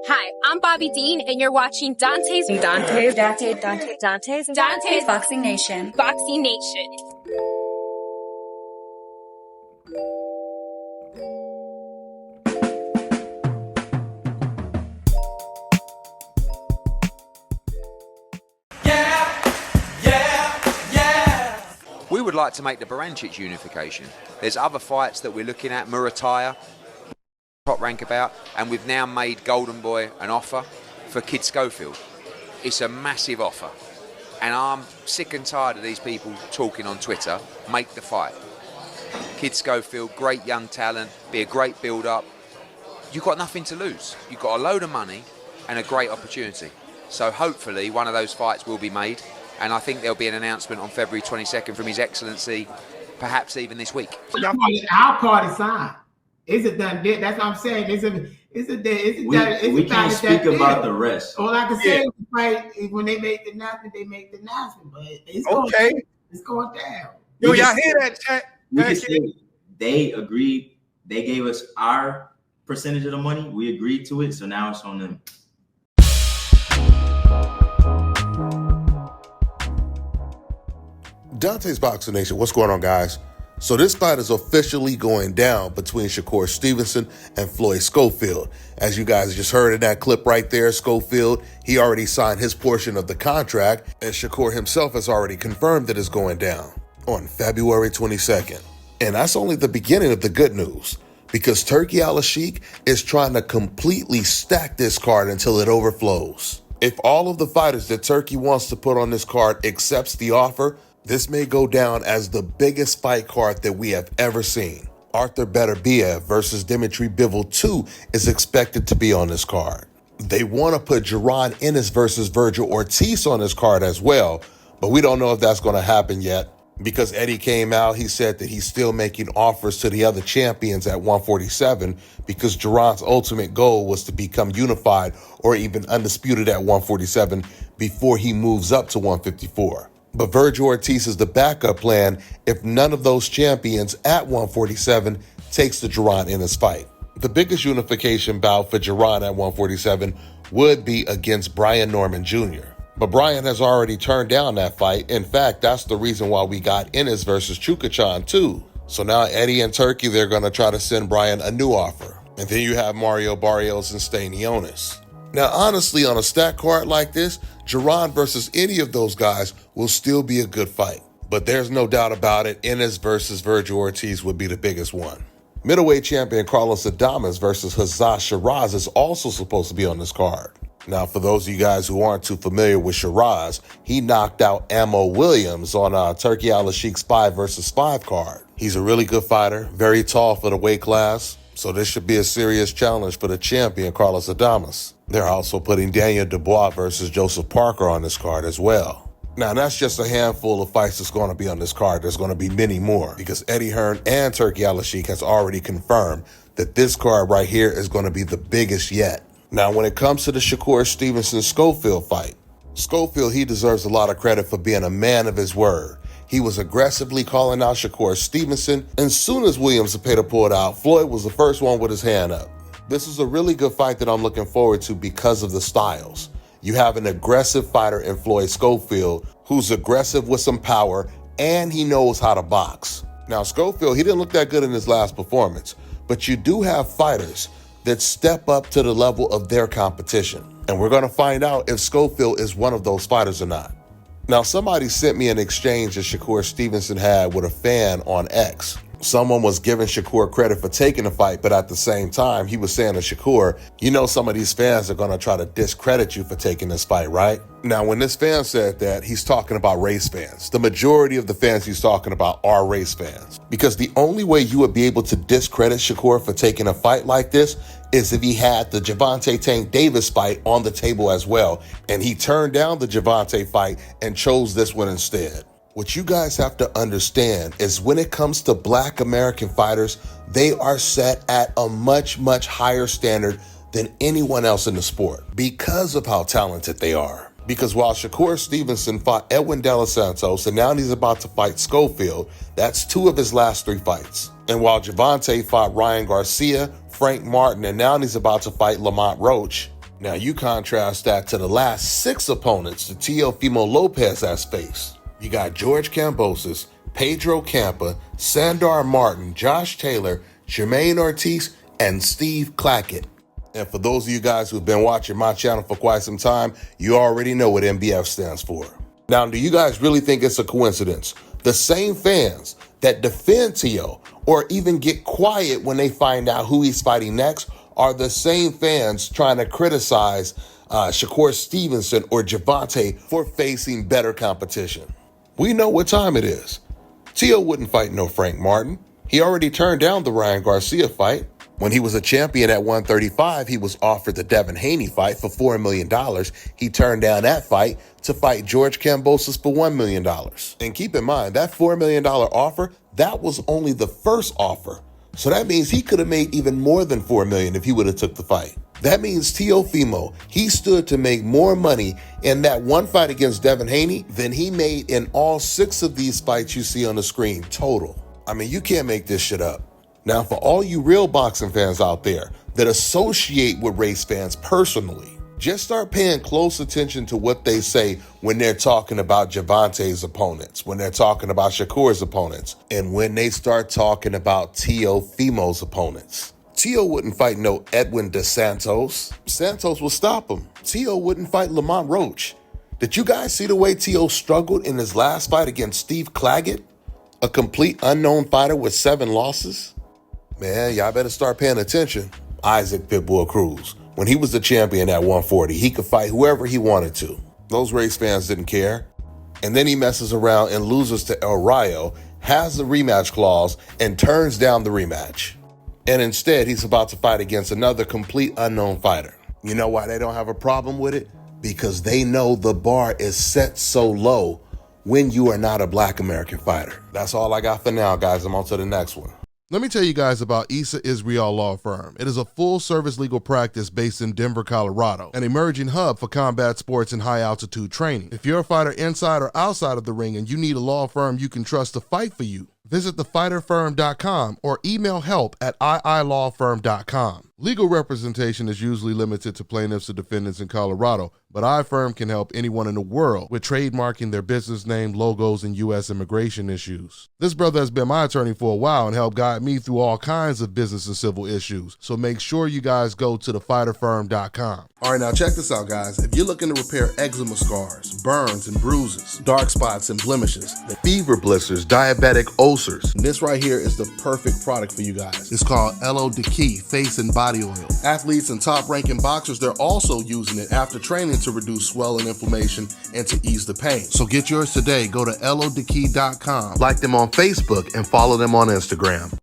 Hi, I'm Bobby Dean, and you're watching Dante's Boxing Nation. Boxing Nation. We would like to make the Barancic unification. There's other fights that we're looking at, Murataya, top rank about, and we've now made Golden Boy an offer for Kid Schofield. It's a massive offer, and I'm sick and tired of these people talking on Twitter. Make the fight. Kid Schofield, great young talent, be a great build-up. You've got nothing to lose. You've got a load of money and a great opportunity. So hopefully one of those fights will be made, and I think there'll be an announcement on February 22nd from His Excellency, perhaps even this week. Our party signed. Is it done? That's what I'm saying. Is it done? We can't speak about the rest. All I can say is right, when they make the announcement, they make the announcement. But it's going down. Yo, y'all hear that, chat? We can say they agreed. They gave us our percentage of the money. We agreed to it. So now it's on them. Dante's Boxing Nation, what's going on, guys? So this fight is officially going down between Shakur Stevenson and Floyd Schofield. As you guys just heard in that clip right there, Schofield, he already signed his portion of the contract, and Shakur himself has already confirmed that it's going down on February 22nd. And that's only the beginning of the good news, because Turki Al-Sheikh is trying to completely stack this card until it overflows. If all of the fighters that Turki wants to put on this card accepts the offer, this may go down as the biggest fight card that we have ever seen. Arthur Beterbiev versus Dimitri Bivol 2 is expected to be on this card. They want to put Jaron Ennis versus Virgil Ortiz on this card as well, but we don't know if that's going to happen yet, because Eddie came out, he said that he's still making offers to the other champions at 147 because Jaron's ultimate goal was to become unified or even undisputed at 147 before he moves up to 154. But Virgil Ortiz is the backup plan if none of those champions at 147 takes the Jaron Ennis fight. The biggest unification bout for Jaron at 147 would be against Brian Norman Jr. But Brian has already turned down that fight. In fact, that's the reason why we got Ennis versus Chukachan too. So now Eddie and Turki, they're going to try to send Brian a new offer. And then you have Mario Barrios and Stanionis. Now, honestly, on a stack card like this, Jaron versus any of those guys will still be a good fight. But there's no doubt about it, Ennis versus Virgil Ortiz would be the biggest one. Middleweight champion Carlos Adames versus Hazaz Shiraz is also supposed to be on this card. Now, for those of you guys who aren't too familiar with Shiraz, he knocked out Ammo Williams on Turki Al-Sheikh's 5 versus 5 card. He's a really good fighter, very tall for the weight class. So this should be a serious challenge for the champion, Carlos Adames. They're also putting Daniel Dubois versus Joseph Parker on this card as well. Now, that's just a handful of fights that's going to be on this card. There's going to be many more because Eddie Hearn and Turki Al-Sheikh has already confirmed that this card right here is going to be the biggest yet. Now, when it comes to the Shakur Stevenson-Schofield fight, Schofield, he deserves a lot of credit for being a man of his word. He was aggressively calling out Shakur Stevenson, and as soon as Williams and Peter pulled out, Floyd was the first one with his hand up. This is a really good fight that I'm looking forward to because of the styles. You have an aggressive fighter in Floyd Schofield who's aggressive with some power, and he knows how to box. Now, Schofield, he didn't look that good in his last performance, but you do have fighters that step up to the level of their competition. And we're going to find out if Schofield is one of those fighters or not. Now, somebody sent me an exchange that Shakur Stevenson had with a fan on X. Someone was giving Shakur credit for taking the fight, but at the same time, he was saying to Shakur, you know, some of these fans are going to try to discredit you for taking this fight, right? Now, when this fan said that, he's talking about race fans. The majority of the fans he's talking about are race fans. Because the only way you would be able to discredit Shakur for taking a fight like this is if he had the Gervonta Tank Davis fight on the table as well. And he turned down the Gervonta fight and chose this one instead. What you guys have to understand is when it comes to Black American fighters, they are set at a much, much higher standard than anyone else in the sport because of how talented they are. Because while Shakur Stevenson fought Edwin De Los Santos and now he's about to fight Schofield, that's 2 of his last 3 fights. And while Gervonta fought Ryan Garcia, Frank Martin, and now he's about to fight Lamont Roach, now you contrast that to the last 6 opponents that Teofimo Lopez has faced. You got George Kambosos, Pedro Campa, Sandor Martin, Josh Taylor, Jermaine Ortiz, and Steve Clackett. And for those of you guys who've been watching my channel for quite some time, you already know what MBF stands for. Now, do you guys really think it's a coincidence? The same fans that defend Teo or even get quiet when they find out who he's fighting next are the same fans trying to criticize Shakur Stevenson or Gervonta for facing better competition. We know what time it is. Teo wouldn't fight no Frank Martin. He already turned down the Ryan Garcia fight. When he was a champion at 135, he was offered the Devin Haney fight for $4 million. He turned down that fight to fight George Kambosos for $1 million. And keep in mind, that $4 million offer, that was only the first offer. So that means he could have made even more than $4 million if he would have took the fight. That means Teofimo, he stood to make more money in that one fight against Devin Haney than he made in all 6 of these fights you see on the screen total. I mean, you can't make this shit up. Now, for all you real boxing fans out there that associate with race fans personally, just start paying close attention to what they say when they're talking about Gervonta's opponents, when they're talking about Shakur's opponents, and when they start talking about Teofimo's opponents. Teo wouldn't fight no Edwin De Santos. Santos will stop him. Teo wouldn't fight Lamont Roach. Did you guys see the way Teo struggled in his last fight against Steve Claggett? A complete unknown fighter with 7 losses? Man, y'all better start paying attention. Isaac Pitbull Cruz. When he was the champion at 140, he could fight whoever he wanted to. Those race fans didn't care. And then he messes around and loses to El Rayo, has the rematch clause, and turns down the rematch. And instead, he's about to fight against another complete unknown fighter. You know why they don't have a problem with it? Because they know the bar is set so low when you are not a Black American fighter. That's all I got for now, guys. I'm on to the next one. Let me tell you guys about Issa Israel Law Firm. It is a full-service legal practice based in Denver, Colorado, an emerging hub for combat sports and high-altitude training. If you're a fighter inside or outside of the ring and you need a law firm you can trust to fight for you, visit thefighterfirm.com or email help@iilawfirm.com. Legal representation is usually limited to plaintiffs or defendants in Colorado, but iFirm can help anyone in the world with trademarking their business name, logos, and U.S. immigration issues. This brother has been my attorney for a while and helped guide me through all kinds of business and civil issues, so make sure you guys go to thefighterfirm.com. All right, now check this out, guys. If you're looking to repair eczema scars, burns and bruises, dark spots and blemishes, fever blisters, diabetic ulcers, this right here is the perfect product for you guys. It's called Elo Diki Face and Body Oil. Athletes and top-ranking boxers, they're also using it after training to reduce swelling, inflammation, and to ease the pain. So get yours today. Go to elodiki.com, like them on Facebook, and follow them on Instagram.